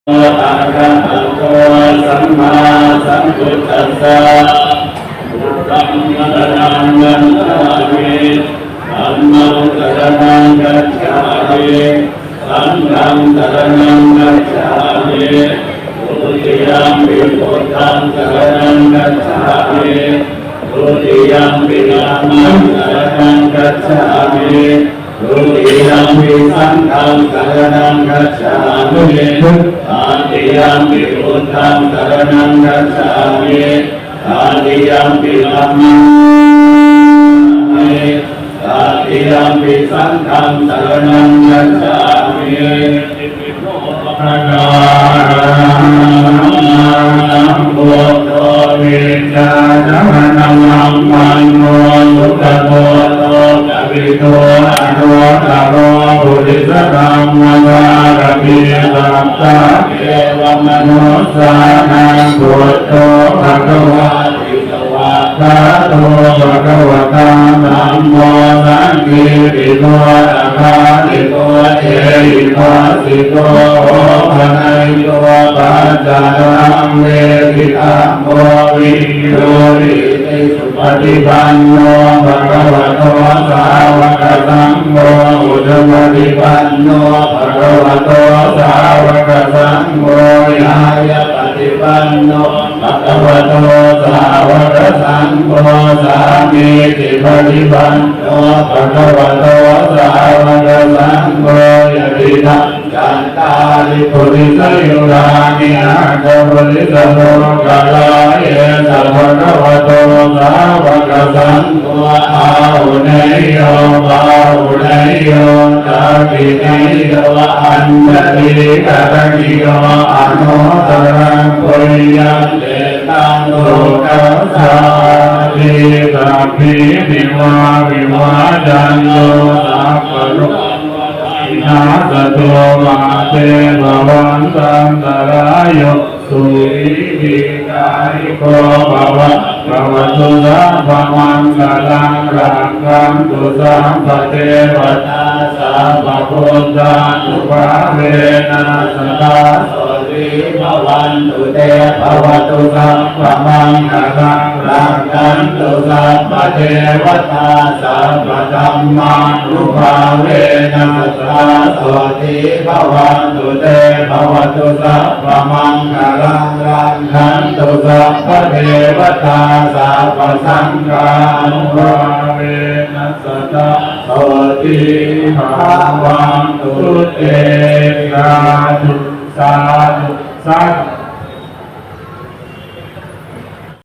อะระหะโตสัมมาสัมพุทธัสสะพุทธังสรณังคัจฉามิธัมมังสรณังคัจฉามิสังฆังสรณังคัจฉามิทุติยัมปิพุทธังสรณังคัจฉามิทุติยัมปิธัมมังสรณังคัจฉามิทุติยัมปิสังฆังสรณังคัจฉามิตติยัมปิพุทธังสรณังคัจฉามิตติยัมปิธัมมังตติยัมปิสังฆังสรณังคัจฉามิพระนาพุทโธวิจารณังมันโนสุขโตโตกวิโตอนุตตโรปุริสธรรมวารติสัพพะเทวมนุสสานังพุทโธภควาติสวะคาโตภควตาธัมโมสังฆิติโตอะคาติโตเอหิปัสสิโตภะนัยโตปัจจานังเวทิตาโมวิโยริติสุปฏิปันโนภะคะวะโตสาวกสังโฆอุตปฏิปันโนภะคะวะโตสาวกสังโฆยายะปฏิปันโนภะคะวะโตสาวกสังโฆสามีจิปฏิปันโนภะคะวะโตสาวกสังโฆยะติทังจันตาลิปุริสยุรานิอาคปุริสโลกาลาเยสัพพะคะวะโตสาวกสังโฆอาหุเนยโยปาหุเนยโยตาปิเนยโยอัญชลิกะระกิโยอนุตรังปุริยังเตตังโลกัสสาลิสัพพิวิวาวิวาจันโตสัพพะโลนาสโตมาเตภวันตันตรายโยสุริวิกายโกภวะภวตุสัพพมังคลังรักขันตุสัพพเทวตาสัพพพุทธานุภาเวนัสตาโสติภวันตุเตภวตุสัพพมังคลังรักขันตุสัพพเทวตาสัพพธัมมานุภาเวนัสตาโสติภวันตุเตภวตุสัพพมังคลังรักขันตุสัพพเทวตาสัพพสังฆานุภาเวนัสตาโสติภวันตุเตสาธุสาธุสาธุ